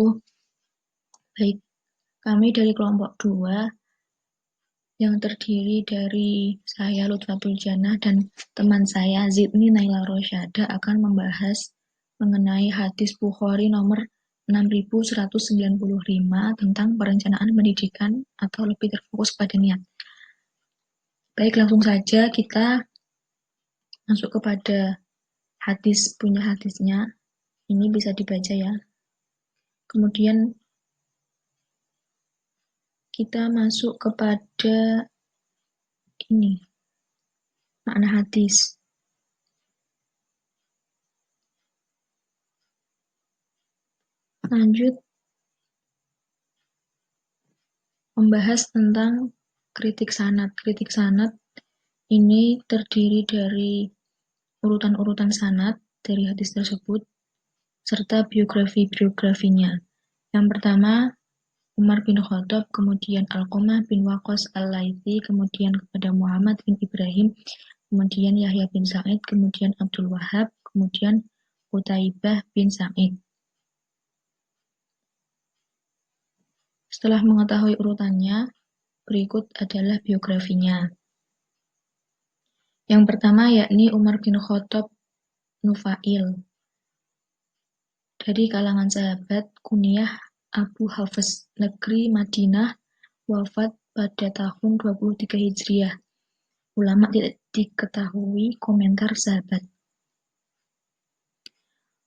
Baik, kami dari kelompok 2 yang terdiri dari saya Lutfatul Jannah dan teman saya Zidni Naila Rosyada akan membahas mengenai hadis Bukhari nomor 6195 tentang perencanaan pendidikan atau lebih terfokus pada niat. Baik, langsung saja kita masuk kepada punya hadisnya. Ini bisa dibaca ya. Kemudian kita masuk kepada ini, makna hadis. Lanjut membahas tentang kritik sanad. Kritik sanad ini terdiri dari urutan-urutan sanad dari hadis tersebut serta biografi-biografinya. Yang pertama Umar bin Khattab, kemudian Alqamah bin Waqqas Al-Laitsi, kemudian kepada Muhammad bin Ibrahim, kemudian Yahya bin Sa'id, kemudian Abdul Wahab, kemudian Qutaibah bin Sa'id. Setelah mengetahui urutannya, berikut adalah biografinya. Yang pertama yakni Umar bin Khattab Nufail. Dari kalangan sahabat, kunyah Abu Hafs, negeri Madinah, wafat pada tahun 23 Hijriah. Ulama tidak diketahui komentar sahabat.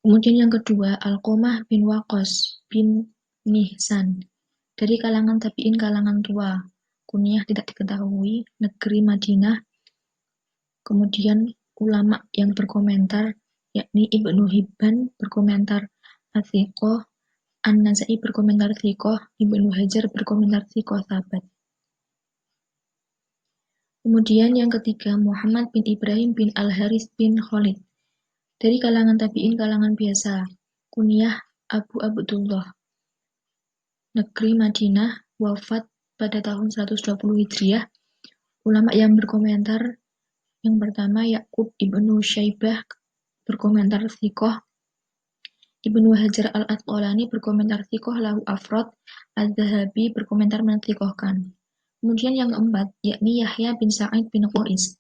Kemudian yang kedua, Alqamah bin Waqqas bin Mihsan. Dari kalangan tabi'in kalangan tua, kunyah tidak diketahui, negeri Madinah. Kemudian ulama yang berkomentar yakni Ibnu Hibban berkomentar Athiqah, An-Nasai berkomentar Thiqah, Ibnu Hajar berkomentar Thiqah sahabat. Kemudian yang ketiga Muhammad bin Ibrahim bin Al-Haris bin Khalid. Dari kalangan tabi'in kalangan biasa, kunyah Abu Abdullah. Negeri Madinah, wafat pada tahun 120 Hijriah. Ulama yang berkomentar yang pertama Ya'qub Ibnu Syaibah berkomentar Thiqah, Ibnu Hajar Al-Asqalani berkomentar Thiqah lahu afrad, Az-Zahabi berkomentar menthiqahkan. Kemudian yang keempat, yakni Yahya bin Sa'id bin Qais.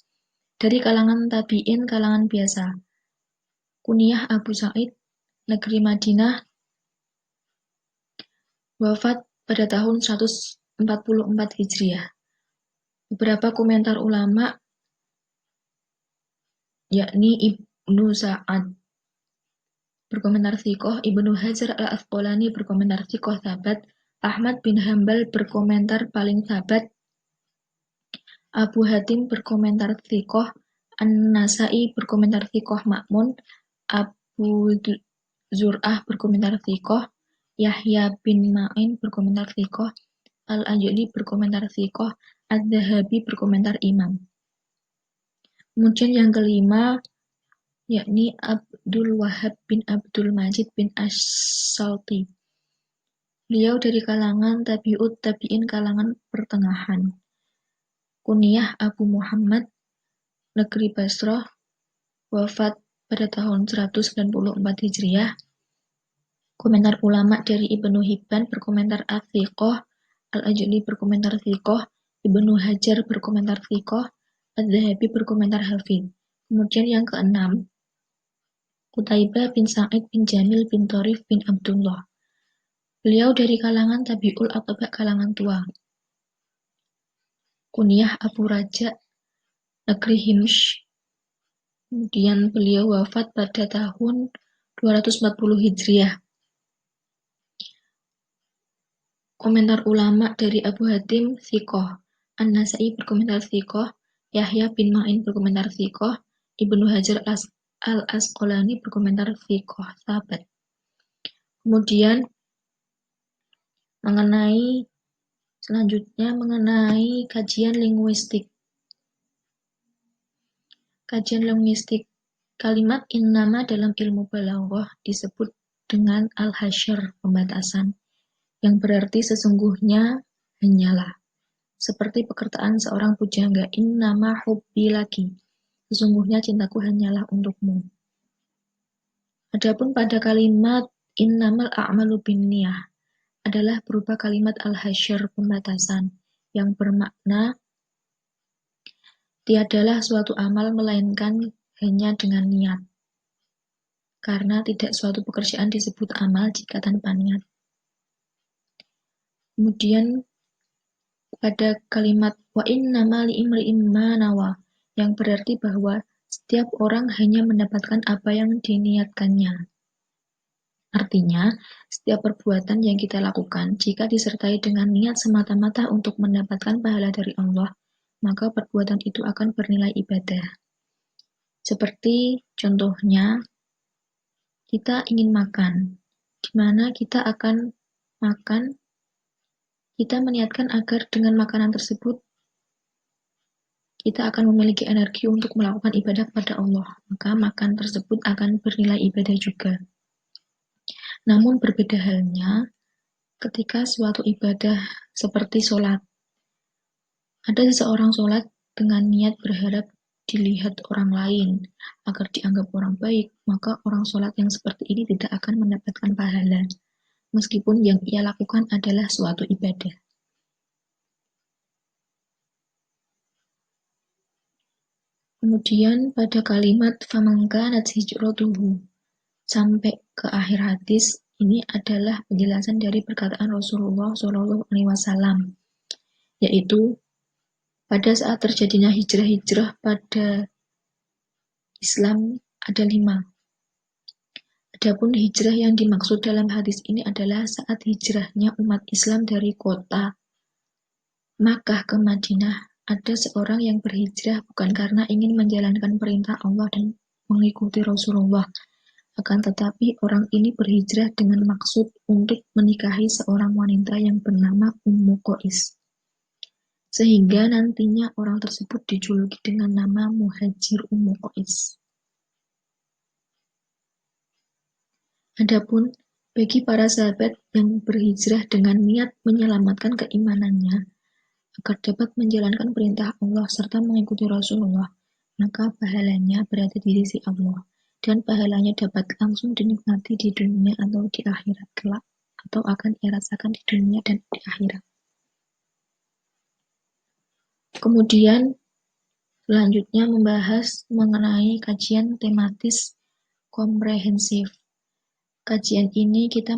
Dari kalangan tabi'in, kalangan biasa. Kunyah Abu Sa'id, negeri Madinah, wafat pada tahun 144 Hijriah. Beberapa komentar ulama, yakni Ibnu Sa'ad berkomentar Thiqah, Ibnu Hajar Al-Asqalani berkomentar Thiqah sahabat, Ahmad bin Hambal berkomentar paling sahabat, Abu Hatim berkomentar Thiqah, An-Nasai berkomentar Thiqah Ma'mun, Abu Zur'ah berkomentar Thiqah, Yahya bin Ma'in berkomentar Thiqah, Al-Ajli berkomentar Thiqah, Az-Zahabi berkomentar Imam. Kemudian yang kelima yakni Abdul Wahab bin Abdul Majid bin As-Salti. Beliau dari kalangan tabi'ut tabi'in kalangan pertengahan. Kunyah Abu Muhammad, negeri Basrah, wafat pada tahun 194 Hijriah. Komentar ulama dari Ibnu Hibban berkomentar Athiqah, Al-Ajli berkomentar Thiqah, Ibnu Hajar berkomentar Thiqah, Az-Zahabi berkomentar Hafidh. Kemudian yang keenam, Qutaibah bin Sa'id bin Jamil bin Tharif bin Abdullah. Beliau dari kalangan tabi'ul atba kalangan tua. Kunyah Abu Raja, negeri Himsh. Kemudian beliau wafat pada tahun 240 Hijriah. Komentar ulama dari Abu Hatim Thiqah, An-Nasai berkomentar Thiqah, Yahya bin Ma'in berkomentar Thiqah, Ibnu Hajar Al-Asqalani berkomentar Thiqah sahabat. Kemudian selanjutnya mengenai kajian linguistik. Kajian linguistik. Kalimat innama dalam ilmu balaghah disebut dengan al-hasyr, pembatasan, yang berarti sesungguhnya hanyalah. Seperti perkataan seorang pujangga, innama hubbi laki, sesungguhnya cintaku hanyalah untukmu. Adapun pada kalimat Innamal a'malu binniyah adalah berupa kalimat al-hasyr pembatasan yang bermakna tiadalah suatu amal melainkan hanya dengan niat. Karena tidak suatu pekerjaan disebut amal jika tanpa niat. Kemudian pada kalimat wa innama liimri'in ma nawa yang berarti bahwa setiap orang hanya mendapatkan apa yang diniatkannya. Artinya, setiap perbuatan yang kita lakukan jika disertai dengan niat semata-mata untuk mendapatkan pahala dari Allah, maka perbuatan itu akan bernilai ibadah. Seperti contohnya, kita ingin makan, di mana kita akan makan, kita meniatkan agar dengan makanan tersebut kita akan memiliki energi untuk melakukan ibadah kepada Allah, maka makan tersebut akan bernilai ibadah juga. Namun berbeda halnya ketika suatu ibadah seperti sholat. Ada seseorang sholat dengan niat berharap dilihat orang lain agar dianggap orang baik, maka orang sholat yang seperti ini tidak akan mendapatkan pahala, meskipun yang ia lakukan adalah suatu ibadah. Kemudian pada kalimat faman kanat hijratuhu sampai ke akhir hadis, ini adalah penjelasan dari perkataan Rasulullah SAW, yaitu pada saat terjadinya hijrah-hijrah pada Islam ada 5. Adapun hijrah yang dimaksud dalam hadis ini adalah saat hijrahnya umat Islam dari kota Makkah ke Madinah. Ada seorang yang berhijrah bukan karena ingin menjalankan perintah Allah dan mengikuti Rasulullah, akan tetapi orang ini berhijrah dengan maksud untuk menikahi seorang wanita yang bernama Ummu Qais. Sehingga nantinya orang tersebut dijuluki dengan nama Muhajir Ummu Qais. Adapun bagi para sahabat yang berhijrah dengan niat menyelamatkan keimanannya agar dapat menjalankan perintah Allah serta mengikuti Rasulullah, maka pahalanya berada di sisi Allah dan pahalanya dapat langsung dinikmati di dunia atau di akhirat kelak, atau akan dirasakan di dunia dan di akhirat. Kemudian selanjutnya membahas mengenai kajian tematis komprehensif. Kajian ini kita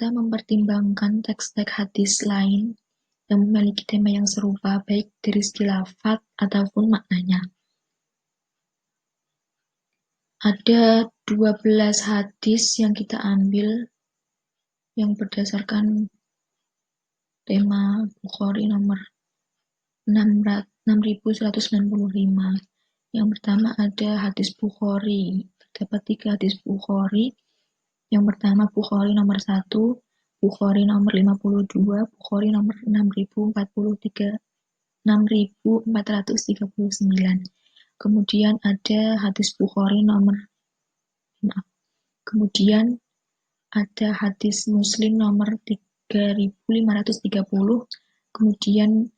mempertimbangkan teks-teks hadis lain yang memiliki tema yang serupa baik dari segi lafaz ataupun maknanya. Ada 12 hadis yang kita ambil yang berdasarkan tema Bukhari nomor 6195. Yang pertama ada hadis Bukhari. Terdapat 3 hadis Bukhari. Yang pertama Bukhari nomor 1, Bukhari nomor 52, Bukhari nomor 6439. Kemudian ada hadis Bukhari kemudian ada hadis Muslim nomor 3530, kemudian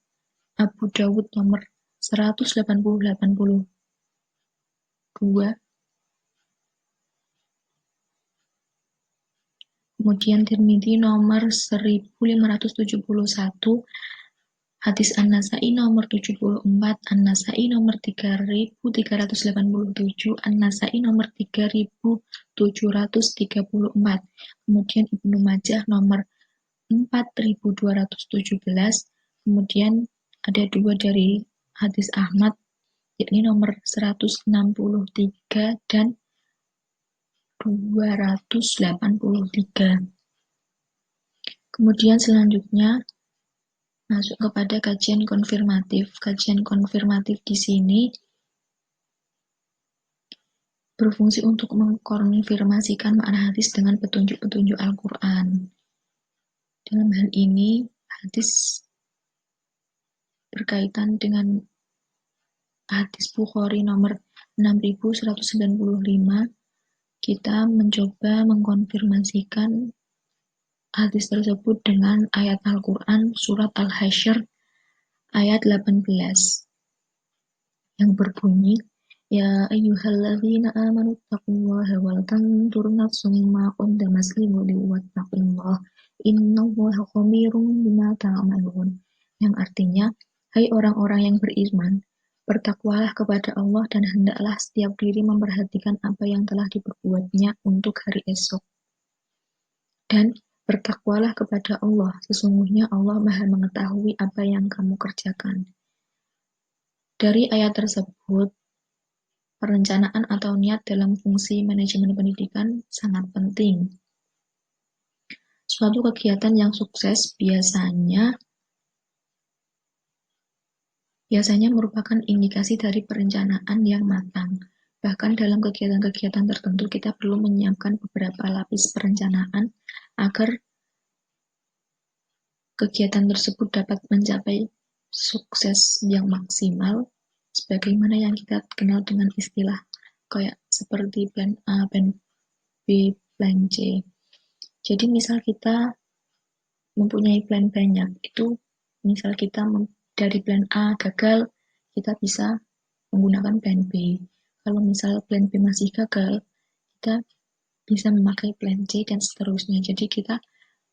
Abu Dawud nomor 18082, kemudian Tirmidzi nomor 1571, hadis An-Nasa'i nomor 74, An-Nasa'i nomor 3387, An-Nasa'i nomor 3734, kemudian Ibnu Majah nomor 4217, kemudian ada 2 dari hadis Ahmad, yakni nomor 163 dan 283. Kemudian selanjutnya masuk kepada kajian konfirmatif. Kajian konfirmatif di sini berfungsi untuk mengkonfirmasikan makna hadis dengan petunjuk-petunjuk Al-Quran. Dalam hal ini, hadis berkaitan dengan hadis Bukhari nomor 6195, kita mencoba mengkonfirmasikan hadis tersebut dengan ayat Al-Quran surat Al-Hasyr ayat 18 yang berbunyi Ya ayyuhalladzina amanu taqullaha wal tanzur nafsum ma qaddamat lighadin wattaqullaha innallaha khabirum bima ta'malun. Yang artinya, hai orang-orang yang beriman, bertakwalah kepada Allah dan hendaklah setiap diri memperhatikan apa yang telah diperbuatnya untuk hari esok. Dan bertakwalah kepada Allah, sesungguhnya Allah Maha mengetahui apa yang kamu kerjakan. Dari ayat tersebut, perencanaan atau niat dalam fungsi manajemen pendidikan sangat penting. Suatu kegiatan yang sukses biasanya merupakan indikasi dari perencanaan yang matang. Bahkan dalam kegiatan-kegiatan tertentu kita perlu menyiapkan beberapa lapis perencanaan agar kegiatan tersebut dapat mencapai sukses yang maksimal, sebagaimana yang kita kenal dengan istilah kayak seperti plan A, plan B, plan C. Jadi misal kita mempunyai plan banyak, itu misal kita dari plan A gagal, kita bisa menggunakan plan B. Kalau misal plan B masih gagal, kita bisa memakai plan C dan seterusnya. Jadi kita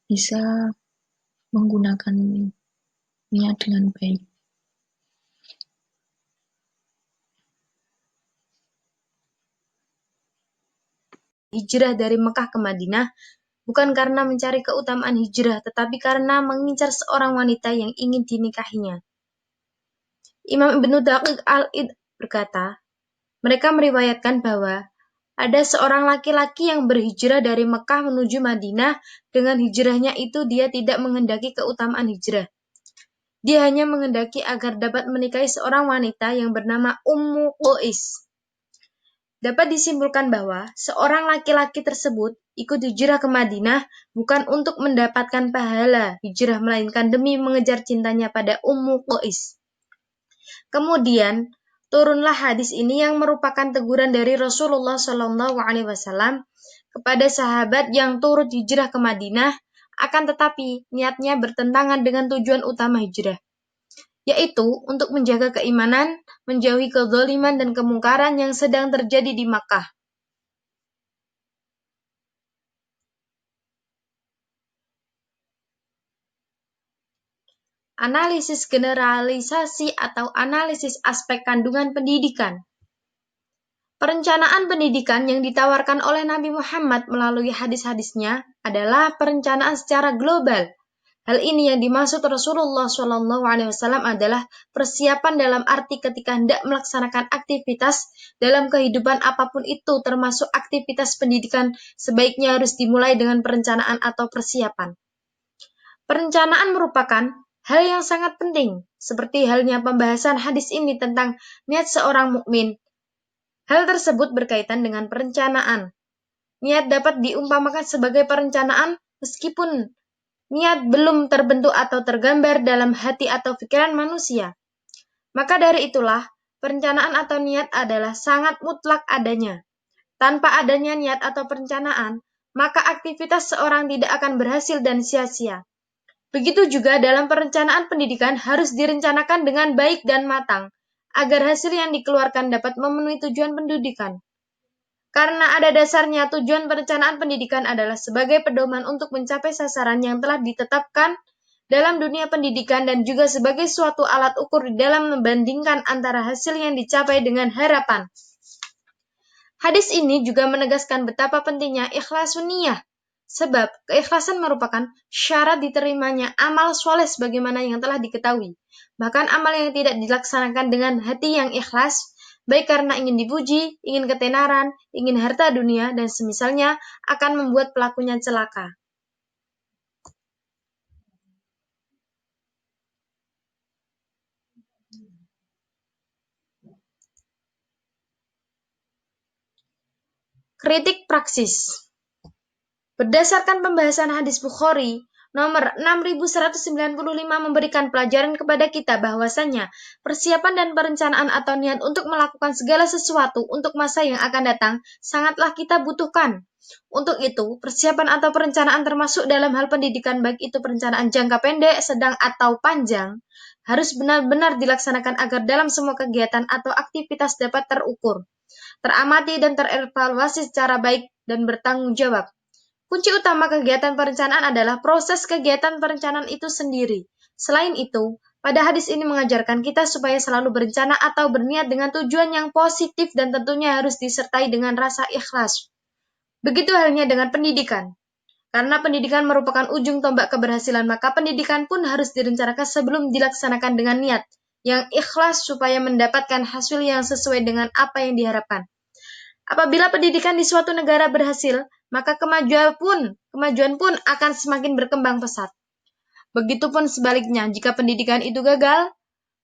bisa menggunakannya dengan baik. Hijrah dari Mekah ke Madinah bukan karena mencari keutamaan hijrah, tetapi karena mengincar seorang wanita yang ingin dinikahinya. Imam Ibnu Daqiq al-Id berkata, mereka meriwayatkan bahwa ada seorang laki-laki yang berhijrah dari Mekah menuju Madinah. Dengan hijrahnya itu dia tidak menghendaki keutamaan hijrah. Dia hanya menghendaki agar dapat menikahi seorang wanita yang bernama Ummu Qais. Dapat disimpulkan bahwa seorang laki-laki tersebut ikut hijrah ke Madinah bukan untuk mendapatkan pahala hijrah, melainkan demi mengejar cintanya pada Ummu Qais. Kemudian turunlah hadis ini yang merupakan teguran dari Rasulullah SAW kepada sahabat yang turut hijrah ke Madinah, akan tetapi niatnya bertentangan dengan tujuan utama hijrah, yaitu untuk menjaga keimanan, menjauhi kezaliman dan kemungkaran yang sedang terjadi di Makkah. Analisis generalisasi atau analisis aspek kandungan pendidikan. Perencanaan pendidikan yang ditawarkan oleh Nabi Muhammad melalui hadis-hadisnya adalah perencanaan secara global. Hal ini yang dimaksud Rasulullah SAW adalah persiapan dalam arti ketika hendak melaksanakan aktivitas dalam kehidupan apapun itu, termasuk aktivitas pendidikan, sebaiknya harus dimulai dengan perencanaan atau persiapan. Perencanaan merupakan hal yang sangat penting, seperti halnya pembahasan hadis ini tentang niat seorang mukmin. Hal tersebut berkaitan dengan perencanaan. Niat dapat diumpamakan sebagai perencanaan meskipun niat belum terbentuk atau tergambar dalam hati atau pikiran manusia. Maka dari itulah, perencanaan atau niat adalah sangat mutlak adanya. Tanpa adanya niat atau perencanaan, maka aktivitas seorang tidak akan berhasil dan sia-sia. Begitu juga dalam perencanaan pendidikan harus direncanakan dengan baik dan matang, agar hasil yang dikeluarkan dapat memenuhi tujuan pendidikan. Karena ada dasarnya, tujuan perencanaan pendidikan adalah sebagai pedoman untuk mencapai sasaran yang telah ditetapkan dalam dunia pendidikan dan juga sebagai suatu alat ukur di dalam membandingkan antara hasil yang dicapai dengan harapan. Hadis ini juga menegaskan betapa pentingnya ikhlasun niyah, sebab keikhlasan merupakan syarat diterimanya amal soleh sebagaimana yang telah diketahui. Bahkan amal yang tidak dilaksanakan dengan hati yang ikhlas, baik karena ingin dipuji, ingin ketenaran, ingin harta dunia, dan semisalnya, akan membuat pelakunya celaka. Kritik praksis. Berdasarkan pembahasan hadis Bukhari nomor 6195 memberikan pelajaran kepada kita bahwasanya persiapan dan perencanaan atau niat untuk melakukan segala sesuatu untuk masa yang akan datang sangatlah kita butuhkan. Untuk itu, persiapan atau perencanaan termasuk dalam hal pendidikan, baik itu perencanaan jangka pendek, sedang, atau panjang, harus benar-benar dilaksanakan agar dalam semua kegiatan atau aktivitas dapat terukur, teramati dan terevaluasi secara baik dan bertanggung jawab. Kunci utama kegiatan perencanaan adalah proses kegiatan perencanaan itu sendiri. Selain itu, pada hadis ini mengajarkan kita supaya selalu berencana atau berniat dengan tujuan yang positif dan tentunya harus disertai dengan rasa ikhlas. Begitu halnya dengan pendidikan. Karena pendidikan merupakan ujung tombak keberhasilan, maka pendidikan pun harus direncanakan sebelum dilaksanakan dengan niat yang ikhlas supaya mendapatkan hasil yang sesuai dengan apa yang diharapkan. Apabila pendidikan di suatu negara berhasil, maka kemajuan pun akan semakin berkembang pesat. Begitupun sebaliknya, jika pendidikan itu gagal,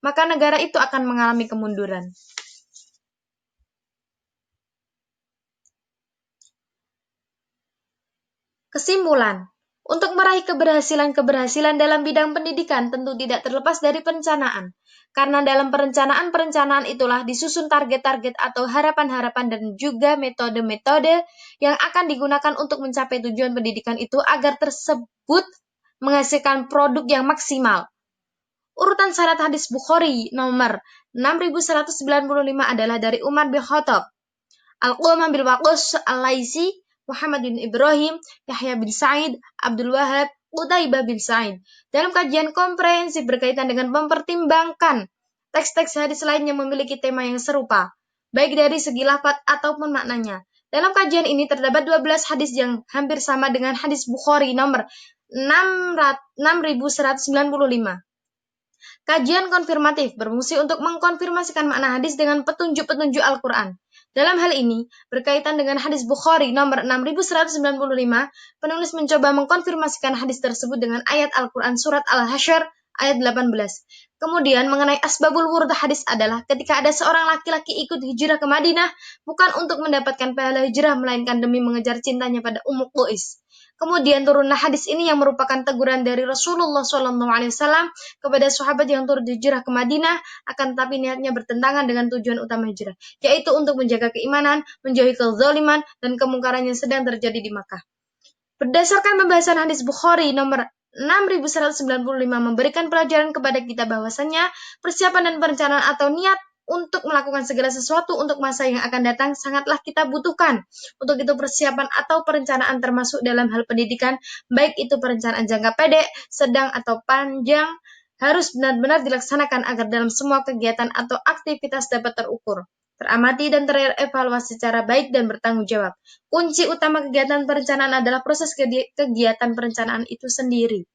maka negara itu akan mengalami kemunduran. Kesimpulan, untuk meraih keberhasilan dalam bidang pendidikan tentu tidak terlepas dari perencanaan. Karena dalam perencanaan itulah disusun target-target atau harapan-harapan dan juga metode-metode yang akan digunakan untuk mencapai tujuan pendidikan itu agar tersebut menghasilkan produk yang maksimal. Urutan sanad hadis Bukhari nomor 6195 adalah dari Umar bin Khattab, Al-Qamah bil Waqas Al-Laisi, Muhammad bin Ibrahim, Yahya bin Sa'id, Abdul Wahab, Qutaibah bin Sa'id. Dalam kajian komprehensif berkaitan dengan mempertimbangkan teks-teks hadis lain yang memiliki tema yang serupa, baik dari segi lafaz ataupun maknanya. Dalam kajian ini terdapat 12 hadis yang hampir sama dengan hadis Bukhari nomor 6195. Kajian konfirmatif berfungsi untuk mengkonfirmasikan makna hadis dengan petunjuk-petunjuk Al-Quran. Dalam hal ini, berkaitan dengan hadis Bukhari nomor 6195, penulis mencoba mengkonfirmasikan hadis tersebut dengan ayat Al-Quran surat Al-Hasyr ayat 18. Kemudian mengenai asbabul wurud hadis adalah ketika ada seorang laki-laki ikut hijrah ke Madinah, bukan untuk mendapatkan pahala hijrah, melainkan demi mengejar cintanya pada Ummu Qais. Kemudian turunlah hadis ini yang merupakan teguran dari Rasulullah SAW kepada sahabat yang turut hijrah ke Madinah, akan tetapi niatnya bertentangan dengan tujuan utama hijrah, yaitu untuk menjaga keimanan, menjauhi kezaliman dan kemungkaran yang sedang terjadi di Makkah. Berdasarkan pembahasan hadis Bukhari nomor 6195 memberikan pelajaran kepada kita bahwasannya persiapan dan perencanaan atau niat untuk melakukan segala sesuatu untuk masa yang akan datang sangatlah kita butuhkan. Untuk itu persiapan atau perencanaan termasuk dalam hal pendidikan, baik itu perencanaan jangka pendek, sedang atau panjang, harus benar-benar dilaksanakan agar dalam semua kegiatan atau aktivitas dapat terukur, teramati dan terevaluasi secara baik dan bertanggung jawab. Kunci utama kegiatan perencanaan adalah proses kegiatan perencanaan itu sendiri.